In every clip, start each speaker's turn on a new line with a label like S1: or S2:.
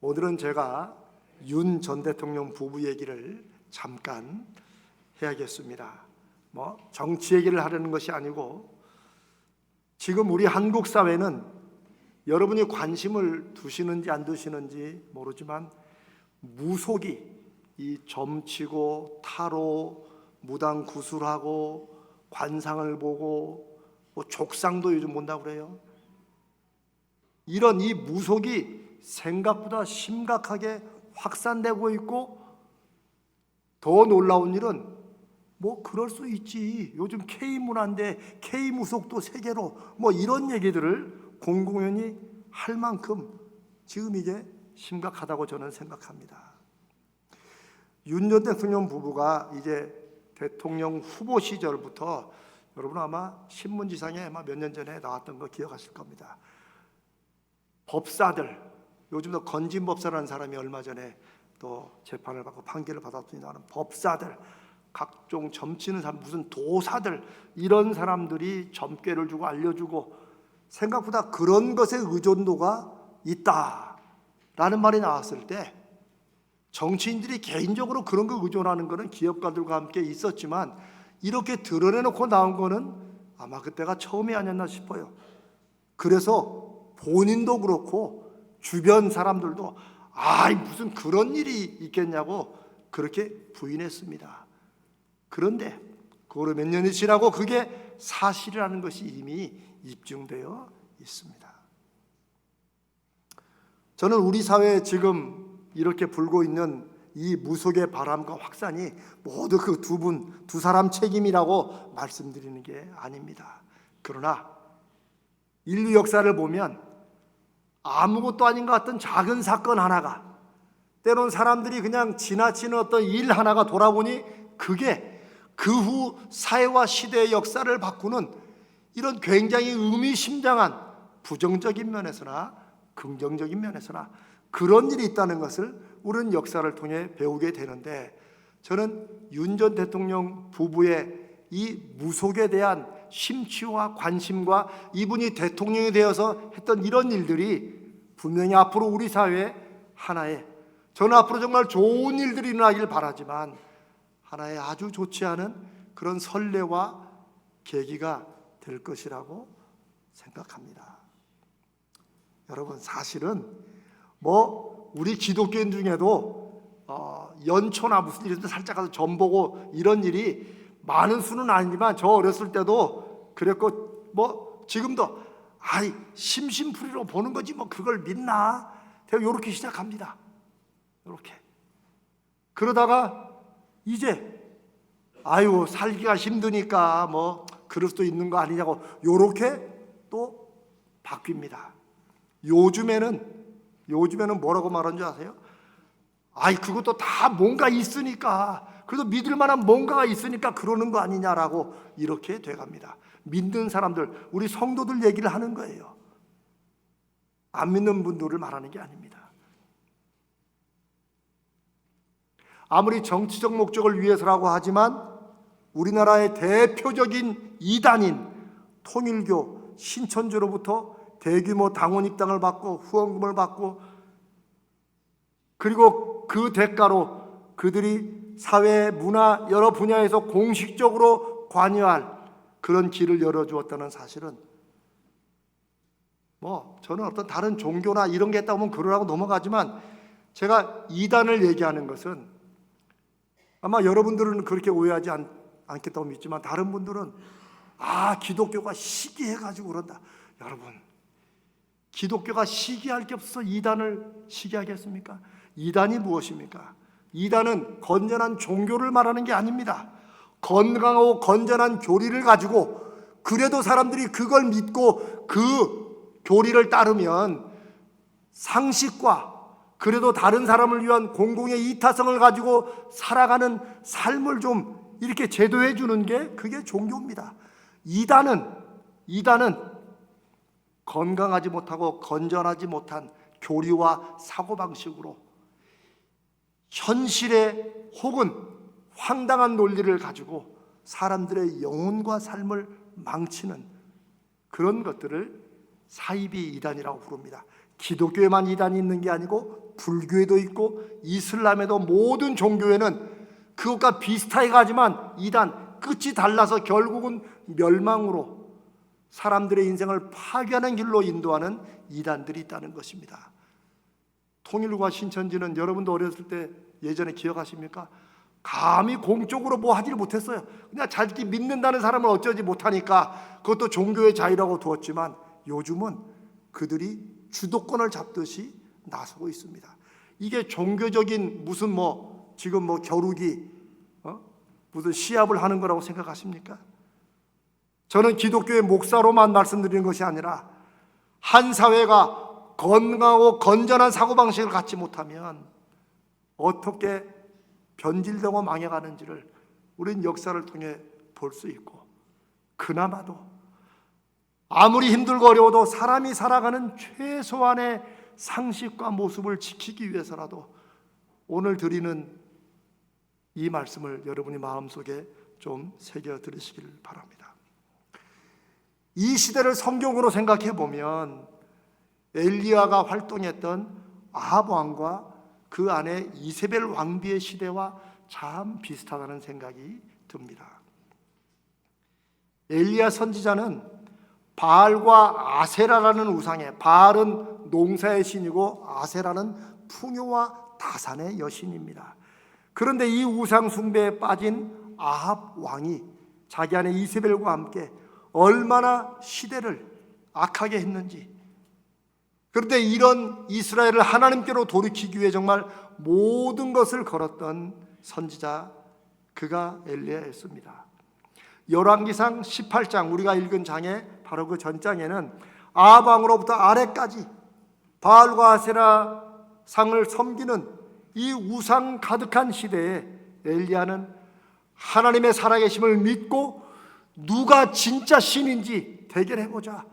S1: 오늘은 제가 윤 전 대통령 부부 얘기를 잠깐 해야겠습니다. 정치 얘기를 하려는 것이 아니고, 지금 우리 한국 사회는 여러분이 관심을 두시는지 안 두시는지 모르지만 무속이, 이 점치고 타로, 무당 구술하고 관상을 보고 족상도 요즘 본다고 그래요. 이런 이 무속이 생각보다 심각하게 확산되고 있고, 더 놀라운 일은 그럴 수 있지, 요즘 K문화인데 K무속도 세계로, 이런 얘기들을 공공연히 할 만큼 지금 이게 심각하다고 저는 생각합니다. 윤 전 대통령 부부가 이제 대통령 후보 시절부터, 여러분 아마 신문지상에 몇 년 전에 나왔던 거 기억하실 겁니다. 법사들, 요즘도 건진법사라는 사람이 얼마 전에 또 재판을 받고 판결을 받았더니 나는 법사들, 각종 점치는 사람, 무슨 도사들, 이런 사람들이 점괘를 주고 알려주고, 생각보다 그런 것에 의존도가 있다라는 말이 나왔을 때, 정치인들이 개인적으로 그런 거 의존하는 거는 기업가들과 함께 있었지만, 이렇게 드러내놓고 나온 거는 아마 그때가 처음이 아니었나 싶어요. 그래서 본인도 그렇고 주변 사람들도 무슨 그런 일이 있겠냐고 그렇게 부인했습니다. 그런데 그거로 몇 년이 지나고 그게 사실이라는 것이 이미 입증되어 있습니다. 저는 우리 사회에 지금 이렇게 불고 있는 이 무속의 바람과 확산이 모두 그 두 사람 책임이라고 말씀드리는 게 아닙니다. 그러나 인류 역사를 보면 아무것도 아닌 것 같던 작은 사건 하나가, 때론 사람들이 그냥 지나치는 어떤 일 하나가 돌아보니 그게 그 후 사회와 시대의 역사를 바꾸는 이런 굉장히 의미심장한 부정적인 면에서나 긍정적인 면에서나 그런 일이 있다는 것을 우리는 역사를 통해 배우게 되는데, 저는 윤 전 대통령 부부의 이 무속에 대한 심취와 관심과 이분이 대통령이 되어서 했던 이런 일들이 분명히 앞으로 우리 사회에 하나의, 저는 앞으로 정말 좋은 일들이 일어나길 바라지만 하나의 아주 좋지 않은 그런 선례와 계기가 될 것이라고 생각합니다. 여러분, 사실은 우리 기독교인 중에도 연초나 무슨 일인데 살짝 가서 점 보고 이런 일이 많은 수는 아니지만, 저 어렸을 때도 그랬고, 지금도 심심풀이로 보는 거지 그걸 믿나? 이렇게 시작합니다. 이렇게 그러다가 이제 살기가 힘드니까 그럴 수도 있는 거 아니냐고 이렇게 또 바뀝니다. 요즘에는 뭐라고 말하는 줄 아세요? 그것도 다 뭔가 있으니까, 그래도 믿을 만한 뭔가가 있으니까 그러는 거 아니냐라고 이렇게 돼갑니다. 믿는 사람들, 우리 성도들 얘기를 하는 거예요. 안 믿는 분들을 말하는 게 아닙니다. 아무리 정치적 목적을 위해서라고 하지만 우리나라의 대표적인 이단인 통일교, 신천지로부터 대규모 당원 입당을 받고 후원금을 받고, 그리고 그 대가로 그들이 사회, 문화 여러 분야에서 공식적으로 관여할 그런 길을 열어주었다는 사실은, 저는 어떤 다른 종교나 이런 게 있다고 하면 그러라고 넘어가지만, 제가 이단을 얘기하는 것은 아마 여러분들은 그렇게 오해하지 않겠다고 믿지만, 다른 분들은 기독교가 시기해가지고 그런다. 여러분, 기독교가 시기할 게 없어서 이단을 시기하겠습니까? 이단이 무엇입니까? 이단은 건전한 종교를 말하는 게 아닙니다. 건강하고 건전한 교리를 가지고, 그래도 사람들이 그걸 믿고 그 교리를 따르면 상식과 그래도 다른 사람을 위한 공공의 이타성을 가지고 살아가는 삶을 좀 이렇게 제도해 주는 게 그게 종교입니다. 이단은 건강하지 못하고 건전하지 못한 교리와 사고방식으로 현실의 혹은 황당한 논리를 가지고 사람들의 영혼과 삶을 망치는 그런 것들을 사이비 이단이라고 부릅니다. 기독교에만 이단이 있는 게 아니고 불교에도 있고 이슬람에도 모든 종교에는 그것과 비슷하게 가지만 이단 끝이 달라서 결국은 멸망으로 사람들의 인생을 파괴하는 길로 인도하는 이단들이 있다는 것입니다. 통일과 신천지는 여러분도 어렸을 때 예전에 기억하십니까? 감히 공적으로 뭐 하지를 못했어요. 그냥 자기 믿는다는 사람을 어쩌지 못하니까 그것도 종교의 자유라고 두었지만 요즘은 그들이 주도권을 잡듯이 나서고 있습니다. 이게 종교적인 무슨 지금 겨루기 무슨 시합을 하는 거라고 생각하십니까? 저는 기독교의 목사로만 말씀드리는 것이 아니라 한 사회가 건강하고 건전한 사고방식을 갖지 못하면 어떻게 변질되고 망해가는지를 우리는 역사를 통해 볼 수 있고, 그나마도 아무리 힘들고 어려워도 사람이 살아가는 최소한의 상식과 모습을 지키기 위해서라도 오늘 드리는 이 말씀을 여러분이 마음속에 좀 새겨 들으시길 바랍니다. 이 시대를 성경으로 생각해 보면 엘리야가 활동했던 아합 왕과 그 안에 이세벨 왕비의 시대와 참 비슷하다는 생각이 듭니다. 엘리야 선지자는 바알과 아세라라는 우상에, 바알은 농사의 신이고 아세라는 풍요와 다산의 여신입니다. 그런데 이 우상 숭배에 빠진 아합 왕이 자기 아내 이세벨과 함께 얼마나 시대를 악하게 했는지, 그런데 이런 이스라엘을 하나님께로 돌이키기 위해 정말 모든 것을 걸었던 선지자, 그가 엘리야였습니다. 열왕기상 18장 우리가 읽은 장에 바로 그 전장에는 아합 왕으로부터 아래까지 바알과 아세라 상을 섬기는 이 우상 가득한 시대에 엘리야는 하나님의 살아계심을 믿고 누가 진짜 신인지 대결해보자.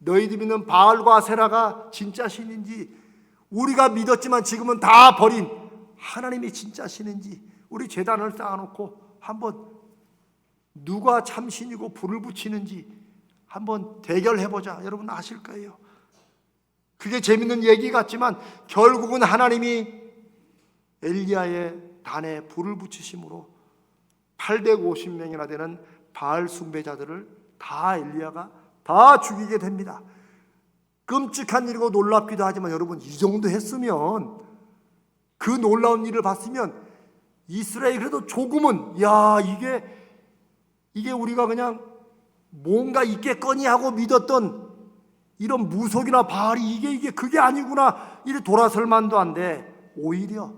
S1: 너희들 믿는 바알과 아세라가 진짜 신인지, 우리가 믿었지만 지금은 다 버린 하나님이 진짜 신인지, 우리 제단을 쌓아놓고 한번 누가 참신이고 불을 붙이는지 한번 대결해보자. 여러분 아실 거예요. 그게 재밌는 얘기 같지만 결국은 하나님이 엘리야의 단에 불을 붙이심으로 850명이나 되는 바알 숭배자들을 다 엘리야가 다 죽이게 됩니다. 끔찍한 일이고 놀랍기도 하지만 여러분, 이 정도 했으면, 그 놀라운 일을 봤으면 이스라엘이 그래도 조금은 이게 우리가 그냥 뭔가 있겠거니 하고 믿었던 이런 무속이나 바알이 그게 아니구나 이래 돌아설 만도 한데 오히려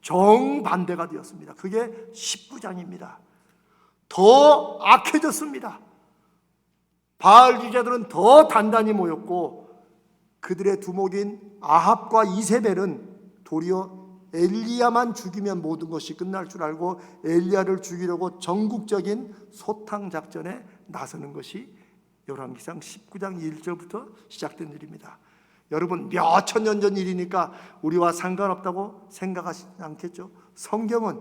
S1: 정반대가 되었습니다. 그게 19장입니다. 더 악해졌습니다. 바알 주자들은 더 단단히 모였고 그들의 두목인 아합과 이세벨은 도리어 엘리야만 죽이면 모든 것이 끝날 줄 알고 엘리야를 죽이려고 전국적인 소탕 작전에 나서는 것이 열왕기상 19장 1절부터 시작된 일입니다. 여러분, 몇 천년 전 일이니까 우리와 상관없다고 생각하시지 않겠죠? 성경은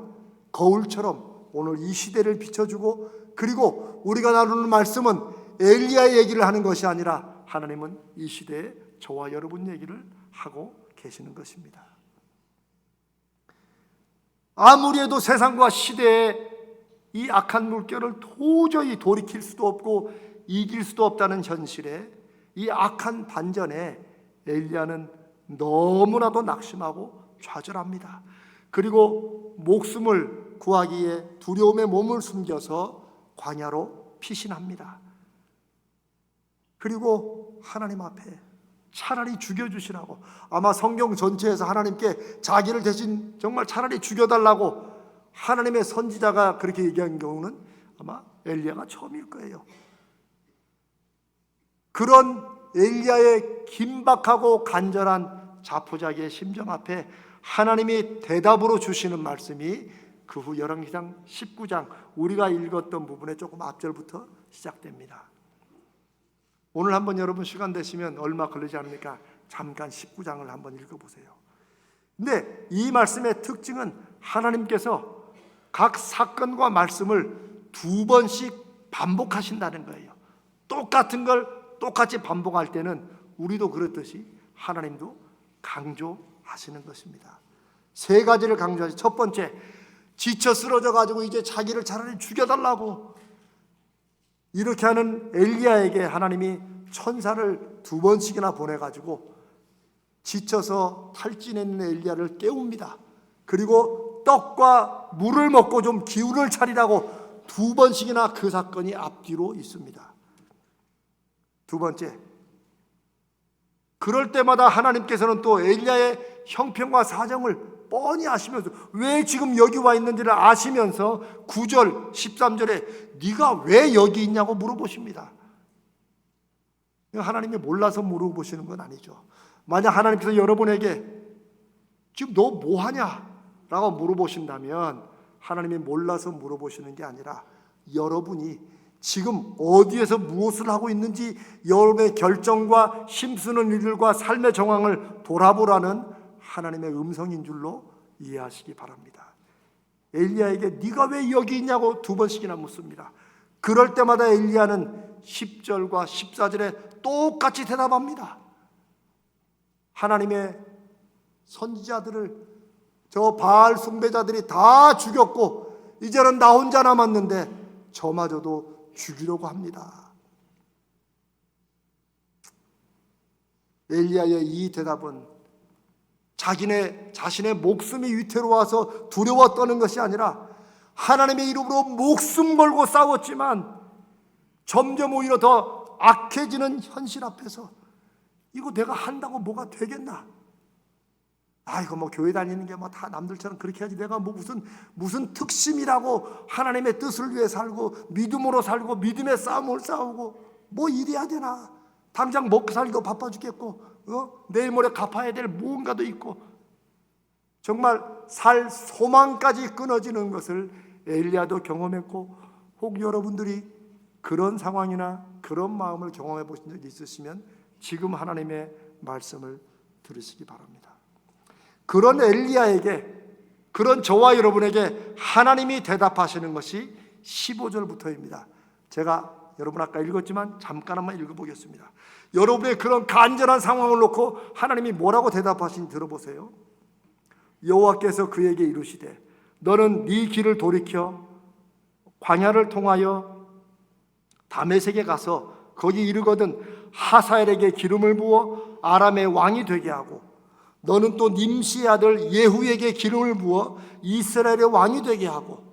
S1: 거울처럼 오늘 이 시대를 비춰주고, 그리고 우리가 나누는 말씀은 엘리야의 얘기를 하는 것이 아니라 하나님은 이 시대에 저와 여러분 얘기를 하고 계시는 것입니다. 아무리 해도 세상과 시대의 이 악한 물결을 도저히 돌이킬 수도 없고 이길 수도 없다는 현실에, 이 악한 반전에 엘리야는 너무나도 낙심하고 좌절합니다. 그리고 목숨을 구하기에 두려움에 몸을 숨겨서 광야로 피신합니다. 그리고 하나님 앞에 차라리 죽여주시라고, 아마 성경 전체에서 하나님께 자기를 대신 정말 차라리 죽여달라고 하나님의 선지자가 그렇게 얘기한 경우는 아마 엘리야가 처음일 거예요. 그런 엘리야의 긴박하고 간절한 자포자기의 심정 앞에 하나님이 대답으로 주시는 말씀이 그 후 열왕기상 19장 우리가 읽었던 부분의 조금 앞절부터 시작됩니다. 오늘 한번 여러분 시간 되시면 얼마 걸리지 않으니까 잠깐 19장을 한번 읽어보세요. 근데 이 말씀의 특징은 하나님께서 각 사건과 말씀을 2번씩 반복하신다는 거예요. 똑같은 걸 똑같이 반복할 때는 우리도 그렇듯이 하나님도 강조하시는 것입니다. 세 가지를 강조하시. 첫 번째, 지쳐 쓰러져 가지고 이제 자기를 차라리 죽여달라고 이렇게 하는 엘리야에게 하나님이 천사를 2번씩이나 보내가지고 지쳐서 탈진해 있는 엘리야를 깨웁니다. 그리고 떡과 물을 먹고 좀 기운을 차리라고 2번씩이나 그 사건이 앞뒤로 있습니다. 두 번째, 그럴 때마다 하나님께서는 또 엘리야의 형편과 사정을 뻔히 아시면서, 왜 지금 여기 와 있는지를 아시면서 9절 13절에 네가 왜 여기 있냐고 물어보십니다. 하나님이 몰라서 물어보시는 건 아니죠. 만약 하나님께서 여러분에게 지금 너 뭐하냐 라고 물어보신다면 하나님이 몰라서 물어보시는 게 아니라 여러분이 지금 어디에서 무엇을 하고 있는지 여러분의 결정과 힘쓰는 일들과 삶의 정황을 돌아보라는 하나님의 음성인 줄로 이해하시기 바랍니다. 엘리야에게 네가 왜 여기 있냐고 2번씩이나 묻습니다. 그럴 때마다 엘리야는 10절과 14절에 똑같이 대답합니다. 하나님의 선지자들을 저 바알 숭배자들이 다 죽였고 이제는 나 혼자 남았는데 저마저도 죽이려고 합니다. 엘리야의 이 대답은 자신의 목숨이 위태로워서 두려워 떠는 것이 아니라 하나님의 이름으로 목숨 걸고 싸웠지만 점점 오히려 더 악해지는 현실 앞에서 이거 내가 한다고 뭐가 되겠나? 이거 뭐 교회 다니는 게 뭐 다 남들처럼 그렇게 하지, 내가 뭐 무슨 특심이라고 하나님의 뜻을 위해 살고 믿음으로 살고 믿음의 싸움을 싸우고 뭐 이래야 되나? 당장 먹고 살기도 바빠 죽겠고 내일 모레 갚아야 될 무언가도 있고 정말 살 소망까지 끊어지는 것을 엘리야도 경험했고, 혹 여러분들이 그런 상황이나 그런 마음을 경험해 보신 적이 있으시면 지금 하나님의 말씀을 들으시기 바랍니다. 그런 엘리야에게, 그런 저와 여러분에게 하나님이 대답하시는 것이 15절부터입니다. 제가 여러분 아까 읽었지만 잠깐 한번 읽어보겠습니다. 여러분의 그런 간절한 상황을 놓고 하나님이 뭐라고 대답하시는지 들어보세요. 여호와께서 그에게 이르시되 너는 네 길을 돌이켜 광야를 통하여 다메섹에 가서 거기 이르거든 하사엘에게 기름을 부어 아람의 왕이 되게 하고 너는 또 님시의 아들 예후에게 기름을 부어 이스라엘의 왕이 되게 하고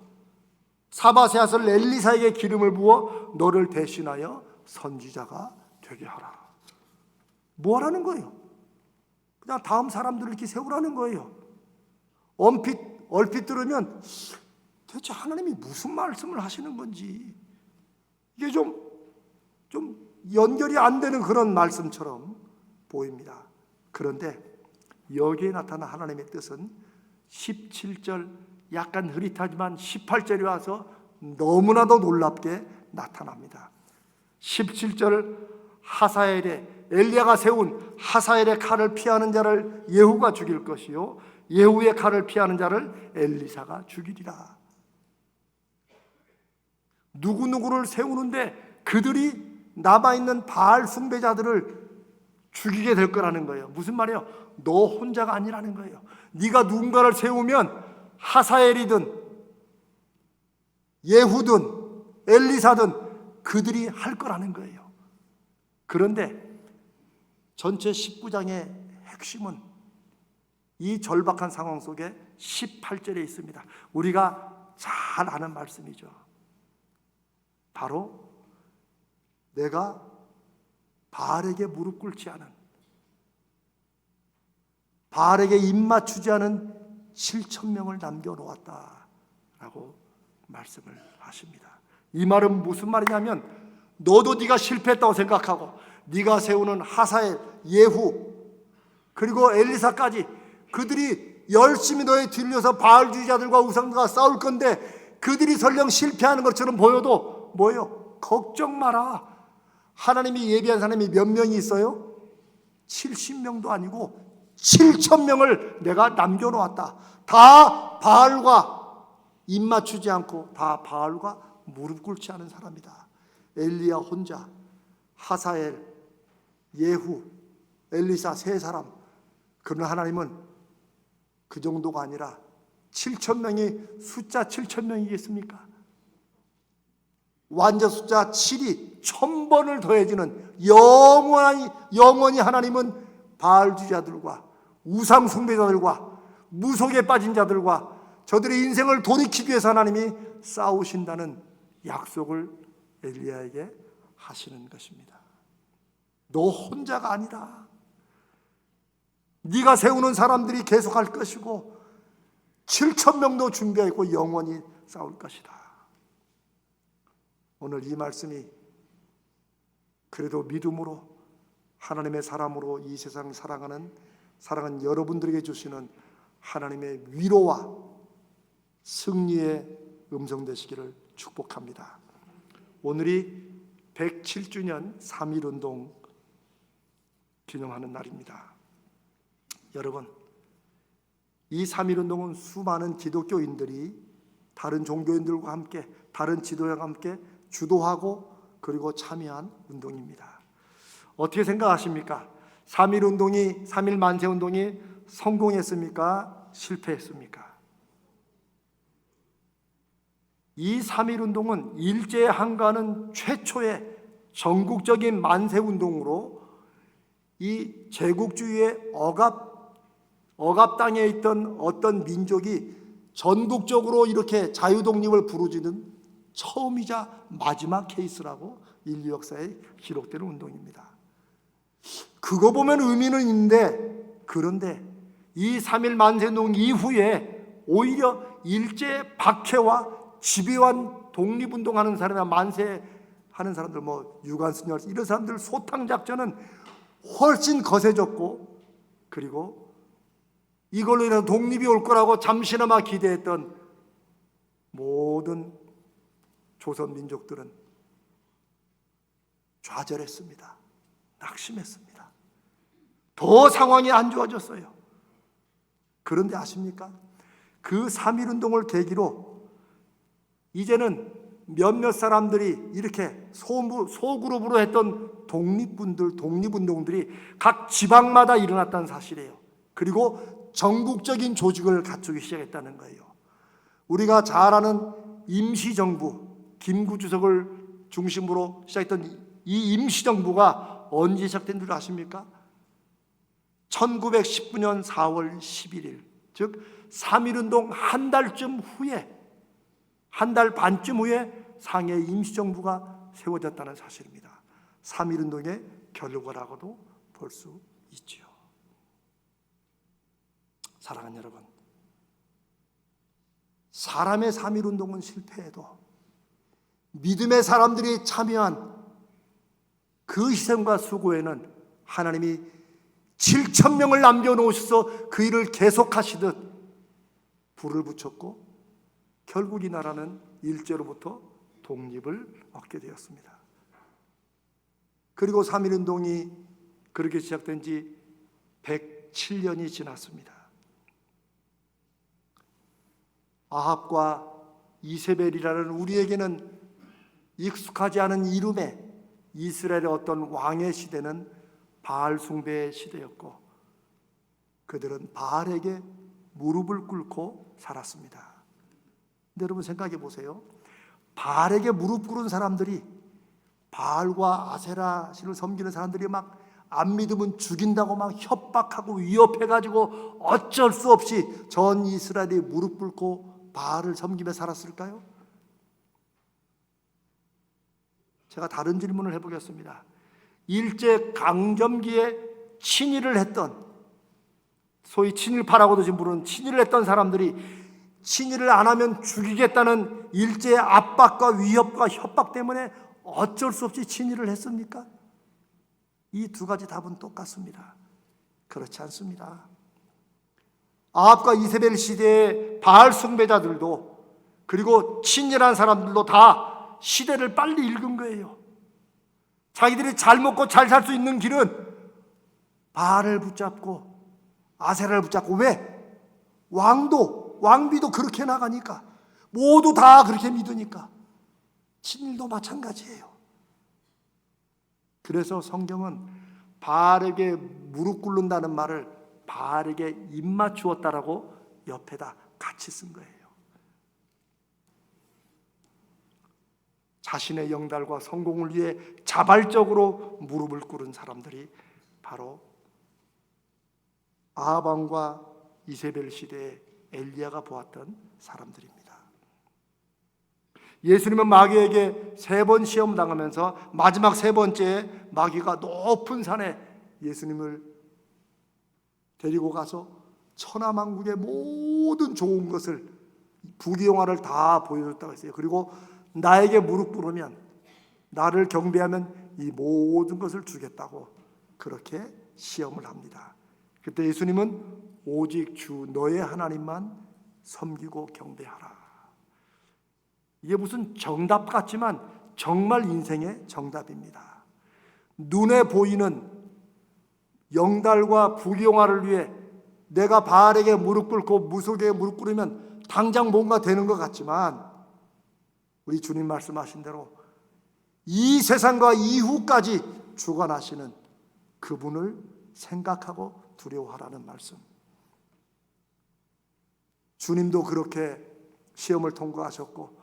S1: 사밧의 아들 엘리사에게 기름을 부어 너를 대신하여 선지자가 되게 하라. 뭐 하라는 거예요? 그냥 다음 사람들을 이렇게 세우라는 거예요. 얼핏 들으면 대체 하나님이 무슨 말씀을 하시는 건지 이게 좀 연결이 안 되는 그런 말씀처럼 보입니다. 그런데 여기에 나타난 하나님의 뜻은 17절 약간 흐릿하지만 18절에 와서 너무나도 놀랍게 나타납니다. 17절 하사엘의 엘리야가 세운 하사엘의 칼을 피하는 자를 예후가 죽일 것이요 예후의 칼을 피하는 자를 엘리사가 죽이리라. 누구누구를 세우는데 그들이 남아있는 바알 숭배자들을 죽이게 될 거라는 거예요. 무슨 말이에요? 너 혼자가 아니라는 거예요. 네가 누군가를 세우면 하사엘이든 예후든 엘리사든 그들이 할 거라는 거예요. 그런데 전체 19장의 핵심은 이 절박한 상황 속에 18절에 있습니다. 우리가 잘 아는 말씀이죠. 바로 내가 바알에게 무릎 꿇지 않은, 바알에게 입 맞추지 않은 7,000명을 남겨놓았다라고 말씀을 하십니다. 이 말은 무슨 말이냐면 너도 네가 실패했다고 생각하고 네가 세우는 하사엘, 예후 그리고 엘리사까지 그들이 열심히 너에 뒤려서 바알주의자들과 우상들과 싸울 건데 그들이 설령 실패하는 것처럼 보여도 뭐예요? 걱정 마라. 하나님이 예비한 사람이 몇 명이 있어요? 70명도 아니고 7,000명을 내가 남겨놓았다. 다 바알과 입 맞추지 않고 다 바알과 무릎 꿇지 않은 사람이다. 엘리야 혼자, 하사엘, 예후, 엘리사 세 사람. 그러나 하나님은 그 정도가 아니라 7천 명이 숫자 7천 명이겠습니까? 완전 숫자 7이 1000번을 더해지는 영원히 하나님은 바알주자들과 우상 숭배자들과 무속에 빠진 자들과 저들의 인생을 돌이키기 위해서 하나님이 싸우신다는 약속을 엘리야에게 하시는 것입니다. 너 혼자가 아니다. 네가 세우는 사람들이 계속할 것이고 7,000명도 준비하고 영원히 싸울 것이다. 오늘 이 말씀이 그래도 믿음으로 하나님의 사람으로 이 세상 사랑하는 여러분들에게 주시는 하나님의 위로와 승리의 음성 되시기를 축복합니다. 오늘이 107주년 3.1운동 기념하는 날입니다. 여러분, 이 3.1운동은 수많은 기독교인들이 다른 종교인들과 함께, 다른 지도자와 함께 주도하고 그리고 참여한 운동입니다. 어떻게 생각하십니까? 3.1운동이, 3.1 만세운동이 성공했습니까? 실패했습니까? 이 3.1운동은 일제에 항거하는 최초의 전국적인 만세운동으로 이 제국주의의 억압당에 있던 어떤 민족이 전국적으로 이렇게 자유독립을 부르짖는 처음이자 마지막 케이스라고 인류 역사에 기록되는 운동입니다. 그거 보면 의미는 있는데, 그런데 이 3.1 만세운동 이후에 오히려 일제 박해와 집요한 독립운동하는 사람이나 만세하는 사람들, 유관순 이런 사람들 소탕작전은 훨씬 거세졌고, 그리고 이걸로 인해서 독립이 올 거라고 잠시나마 기대했던 모든 조선 민족들은 좌절했습니다. 낙심했습니다. 더 상황이 안 좋아졌어요. 그런데 아십니까? 그 3.1운동을 계기로 이제는 몇몇 사람들이 이렇게 소그룹으로 했던 독립운동들이 각 지방마다 일어났다는 사실이에요. 그리고 전국적인 조직을 갖추기 시작했다는 거예요. 우리가 잘 아는 임시정부, 김구주석을 중심으로 시작했던 이 임시정부가 언제 시작된 줄 아십니까? 1919년 4월 11일, 즉 3.1운동 한 달 반쯤 후에 상해 임시정부가 세워졌다는 사실입니다. 3.1운동의 결과라고도 볼 수 있지요. 사랑하는 여러분, 사람의 3.1운동은 실패해도 믿음의 사람들이 참여한 그 희생과 수고에는 하나님이 7,000명을 남겨놓으셔서 그 일을 계속하시듯 불을 붙였고 결국 이 나라는 일제로부터 독립을 얻게 되었습니다. 그리고 3.1운동이 그렇게 시작된 지 107년이 지났습니다. 아합과 이세벨이라는 우리에게는 익숙하지 않은 이름의 이스라엘의 어떤 왕의 시대는 바알 숭배의 시대였고, 그들은 바알에게 무릎을 꿇고 살았습니다. 근데 여러분 생각해 보세요. 바알에게 무릎 꿇은 사람들이, 바알과 아세라 신을 섬기는 사람들이 막 안 믿으면 죽인다고 막 협박하고 위협해가지고 어쩔 수 없이 전 이스라엘이 무릎 꿇고 바알을 섬기며 살았을까요? 제가 다른 질문을 해보겠습니다. 일제 강점기에 친일을 했던, 소위 친일파라고도 지금 부르는 친일을 했던 사람들이 친일을 안 하면 죽이겠다는 일제의 압박과 위협과 협박 때문에 어쩔 수 없이 친일을 했습니까? 이 두 가지 답은 똑같습니다. 그렇지 않습니다. 아합과 이세벨 시대의 바알 숭배자들도 그리고 친일한 사람들도 다 시대를 빨리 읽은 거예요. 자기들이 잘 먹고 잘 살 수 있는 길은 바알을 붙잡고 아세라를 붙잡고, 왜? 왕비도 그렇게 나가니까, 모두 다 그렇게 믿으니까. 친일도 마찬가지예요. 그래서 성경은 바르게 무릎 꿇는다는 말을 바르게 입맞추었다라고 옆에다 같이 쓴 거예요. 자신의 영달과 성공을 위해 자발적으로 무릎을 꿇은 사람들이 바로 아합왕과 이세벨 시대에 엘리야가 보았던 사람들입니다. 예수님은 마귀에게 3번 시험 당하면서 마지막 3번째에 마귀가 높은 산에 예수님을 데리고 가서 천하만국의 모든 좋은 것을, 부귀영화를 다 보여줬다고 했어요. 그리고 나에게 무릎 꿇으면, 나를 경배하면 이 모든 것을 주겠다고 그렇게 시험을 합니다. 그때 예수님은 오직 주 너의 하나님만 섬기고 경배하라. 이게 무슨 정답 같지만 정말 인생의 정답입니다. 눈에 보이는 영달과 부귀영화를 위해 내가 바알에게 무릎 꿇고 무속에 무릎 꿇으면 당장 뭔가 되는 것 같지만, 우리 주님 말씀하신 대로 이 세상과 이후까지 주관하시는 그분을 생각하고 두려워하라는 말씀. 주님도 그렇게 시험을 통과하셨고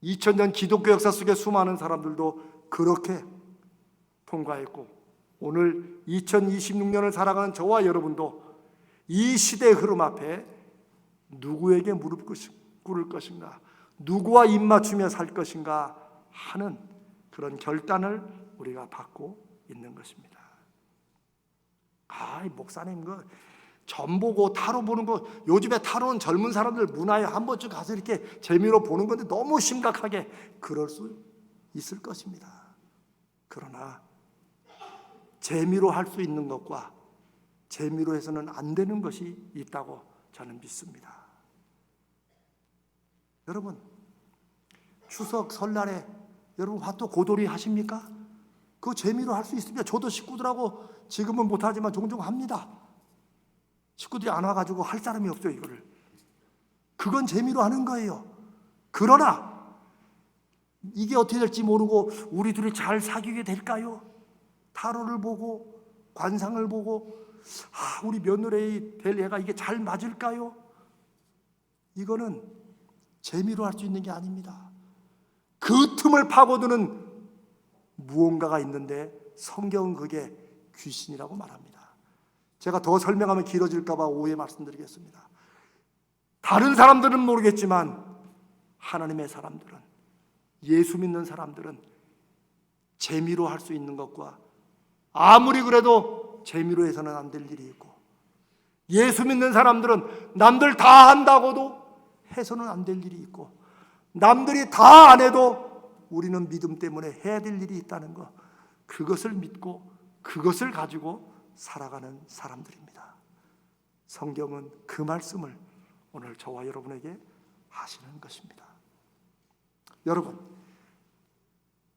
S1: 2000년 기독교 역사 속에 수많은 사람들도 그렇게 통과했고, 오늘 2026년을 살아가는 저와 여러분도 이 시대의 흐름 앞에 누구에게 무릎 꿇을 것인가, 누구와 입맞추며 살 것인가 하는 그런 결단을 우리가 받고 있는 것입니다. 목사님 점 보고 타로 보는 거, 요즘에 타로는 젊은 사람들 문화에 한 번쯤 가서 이렇게 재미로 보는 건데 너무 심각하게 그럴 수 있을 것입니다. 그러나 재미로 할 수 있는 것과 재미로 해서는 안 되는 것이 있다고 저는 믿습니다. 여러분, 추석 설날에 여러분 화또 고돌이 하십니까? 그거 재미로 할 수 있습니다. 저도 식구들하고 지금은 못하지만 종종 합니다. 식구들이 안 와가지고 할 사람이 없어요. 이거를. 그건 재미로 하는 거예요. 그러나 이게 어떻게 될지 모르고 우리 둘이 잘 사귀게 될까요? 타로를 보고 관상을 보고 우리 며느리 될 애가 이게 잘 맞을까요? 이거는 재미로 할 수 있는 게 아닙니다. 그 틈을 파고드는 무언가가 있는데 성경은 그게 귀신이라고 말합니다. 제가 더 설명하면 길어질까 봐 오해 말씀드리겠습니다. 다른 사람들은 모르겠지만 하나님의 사람들은, 예수 믿는 사람들은 재미로 할 수 있는 것과 아무리 그래도 재미로 해서는 안 될 일이 있고, 예수 믿는 사람들은 남들 다 한다고도 해서는 안 될 일이 있고, 남들이 다 안 해도 우리는 믿음 때문에 해야 될 일이 있다는 것, 그것을 믿고 그것을 가지고 살아가는 사람들입니다. 성경은 그 말씀을 오늘 저와 여러분에게 하시는 것입니다. 여러분,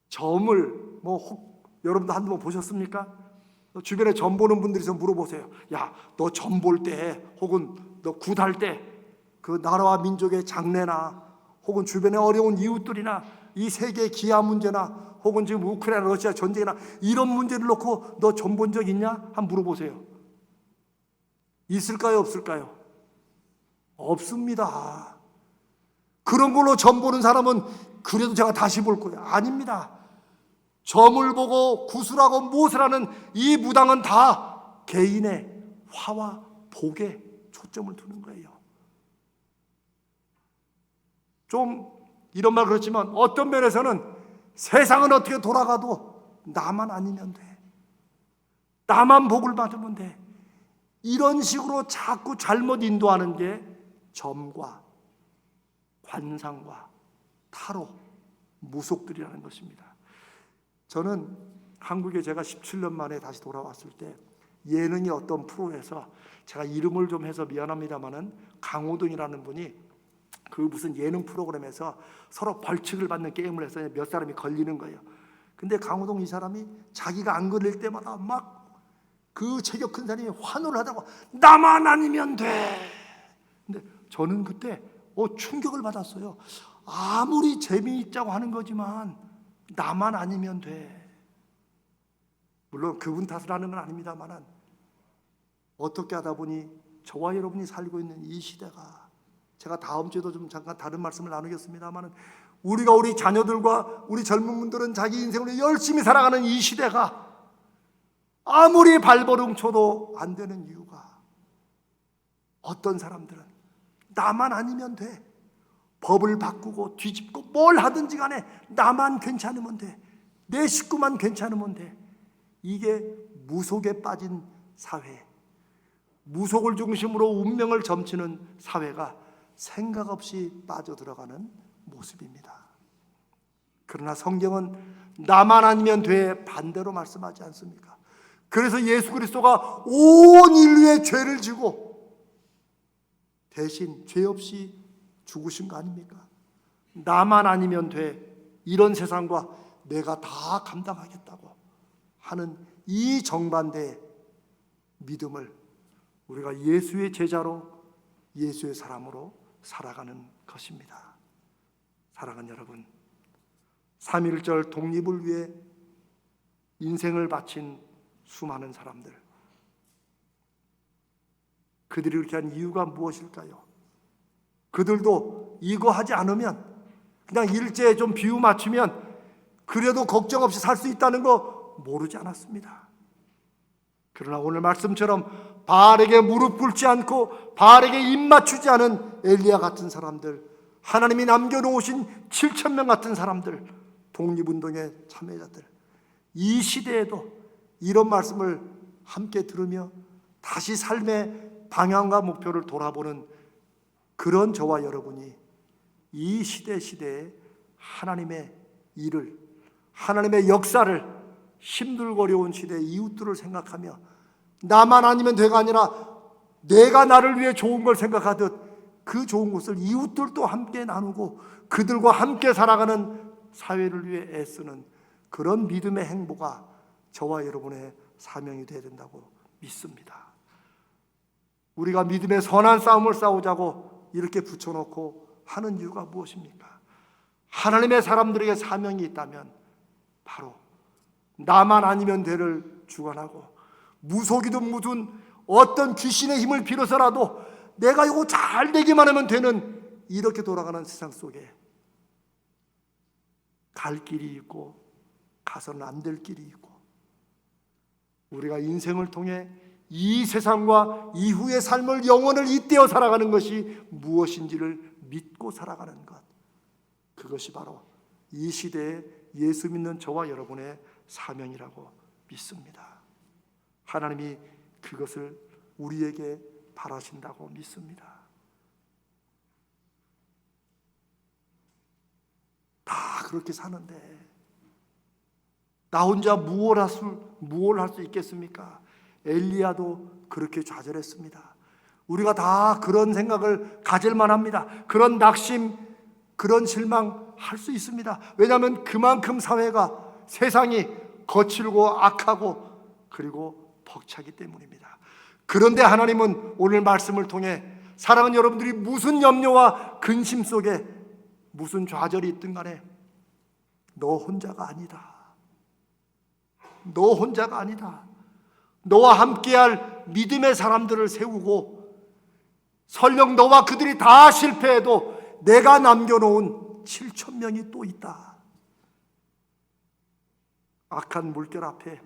S1: 점을 여러분도 한두 번 보셨습니까? 주변에 점 보는 분들이 있으면 물어보세요. 야, 너 점 볼 때 혹은 너 굿할 때 그 나라와 민족의 장래나 혹은 주변에 어려운 이웃들이나 이 세계의 기아 문제나 혹은 지금 우크라이나 러시아 전쟁이나 이런 문제를 놓고 너 점 본 적 있냐? 한번 물어보세요. 있을까요? 없을까요? 없습니다. 그런 걸로 점 보는 사람은 그래도 제가 다시 볼 거예요. 아닙니다. 점을 보고 구슬하고 무엇을 하는 이 무당은 다 개인의 화와 복에 초점을 두는 거예요. 좀 이런 말 그렇지만 어떤 면에서는 세상은 어떻게 돌아가도 나만 아니면 돼, 나만 복을 받으면 돼, 이런 식으로 자꾸 잘못 인도하는 게 점과 관상과 타로, 무속들이라는 것입니다. 저는 한국에 제가 17년 만에 다시 돌아왔을 때 예능의 어떤 프로에서, 제가 이름을 좀 해서 미안합니다마는 강호동이라는 분이 그 무슨 예능 프로그램에서 서로 벌칙을 받는 게임을 해서 몇 사람이 걸리는 거예요. 근데 강호동 이 사람이 자기가 안 걸릴 때마다 막 그 체격 큰 사람이 환호를 하다가 나만 아니면 돼. 근데 저는 그때 충격을 받았어요. 아무리 재미있자고 하는 거지만 나만 아니면 돼. 물론 그분 탓을 하는 건 아닙니다만은 어떻게 하다 보니 저와 여러분이 살고 있는 이 시대가, 제가 다음 주에도 좀 잠깐 다른 말씀을 나누겠습니다만은 우리가 우리 자녀들과 우리 젊은 분들은 자기 인생을 열심히 살아가는 이 시대가 아무리 발버둥 쳐도 안 되는 이유가, 어떤 사람들은 나만 아니면 돼, 법을 바꾸고 뒤집고 뭘 하든지 간에 나만 괜찮으면 돼, 내 식구만 괜찮으면 돼. 이게 무속에 빠진 사회, 무속을 중심으로 운명을 점치는 사회가 생각 없이 빠져들어가는 모습입니다. 그러나 성경은 나만 아니면 돼 반대로 말씀하지 않습니까? 그래서 예수 그리스도가 온 인류의 죄를 지고 대신 죄 없이 죽으신 거 아닙니까? 나만 아니면 돼, 이런 세상과 내가 다 감당하겠다고 하는 이 정반대의 믿음을 우리가 예수의 제자로, 예수의 사람으로 살아가는 것입니다. 사랑하는 여러분, 3.1절 독립을 위해 인생을 바친 수많은 사람들, 그들이 그렇게 한 이유가 무엇일까요? 그들도 이거 하지 않으면, 그냥 일제에 좀 비유 맞추면 그래도 걱정 없이 살 수 있다는 거 모르지 않았습니다. 그러나 오늘 말씀처럼 바알에게 무릎 꿇지 않고 바알에게 입 맞추지 않은 엘리야 같은 사람들, 하나님이 남겨놓으신 7,000명 같은 사람들, 독립운동의 참여자들, 이 시대에도 이런 말씀을 함께 들으며 다시 삶의 방향과 목표를 돌아보는 그런 저와 여러분이 이 시대에 하나님의 일을, 하나님의 역사를, 힘들고 어려운 시대의 이웃들을 생각하며 나만 아니면 돼가 아니라 내가 나를 위해 좋은 걸 생각하듯 그 좋은 것을 이웃들도 함께 나누고 그들과 함께 살아가는 사회를 위해 애쓰는 그런 믿음의 행보가 저와 여러분의 사명이 되어야 된다고 믿습니다. 우리가 믿음의 선한 싸움을 싸우자고 이렇게 붙여놓고 하는 이유가 무엇입니까? 하나님의 사람들에게 사명이 있다면 바로 나만 아니면 돼를 주관하고, 무속이든 무슨 어떤 귀신의 힘을 빌어서라도 내가 이거 잘 되기만 하면 되는, 이렇게 돌아가는 세상 속에 갈 길이 있고 가서는 안 될 길이 있고, 우리가 인생을 통해 이 세상과 이후의 삶을, 영혼을 잇대어 살아가는 것이 무엇인지를 믿고 살아가는 것, 그것이 바로 이 시대에 예수 믿는 저와 여러분의 사명이라고 믿습니다. 하나님이 그것을 우리에게 바라신다고 믿습니다. 다 그렇게 사는데 나 혼자 무엇 할 수 있겠습니까? 엘리야도 그렇게 좌절했습니다. 우리가 다 그런 생각을 가질 만합니다. 그런 낙심, 그런 실망 할 수 있습니다. 왜냐하면 그만큼 사회가, 세상이 거칠고 악하고 그리고 벅차기 때문입니다. 그런데 하나님은 오늘 말씀을 통해 사랑하는 여러분들이 무슨 염려와 근심 속에 무슨 좌절이 있든 간에 너 혼자가 아니다. 너 혼자가 아니다. 너와 함께할 믿음의 사람들을 세우고, 설령 너와 그들이 다 실패해도 내가 남겨놓은 7,000명이 또 있다. 악한 물결 앞에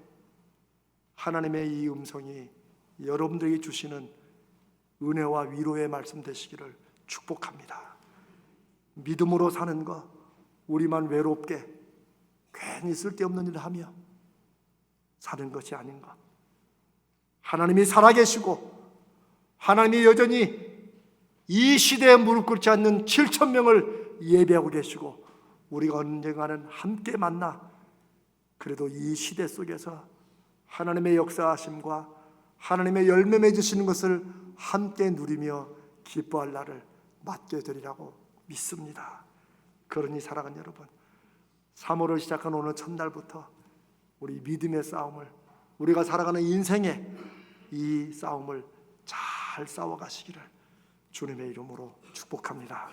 S1: 하나님의 이 음성이 여러분들에게 주시는 은혜와 위로의 말씀 되시기를 축복합니다. 믿음으로 사는 것, 우리만 외롭게 괜히 쓸데없는 일을 하며 사는 것이 아닌 것, 하나님이 살아계시고 하나님이 여전히 이 시대에 무릎 꿇지 않는 7,000명을 예배하고 계시고 우리가 언젠가는 함께 만나 그래도 이 시대 속에서 하나님의 역사하심과 하나님의 열매 맺으시는 것을 함께 누리며 기뻐할 날을 맞게 되리라고 믿습니다. 그러니 사랑하는 여러분, 3월을 시작한 오늘 첫날부터 우리 믿음의 싸움을, 우리가 살아가는 인생의 이 싸움을 잘 싸워가시기를 주님의 이름으로 축복합니다.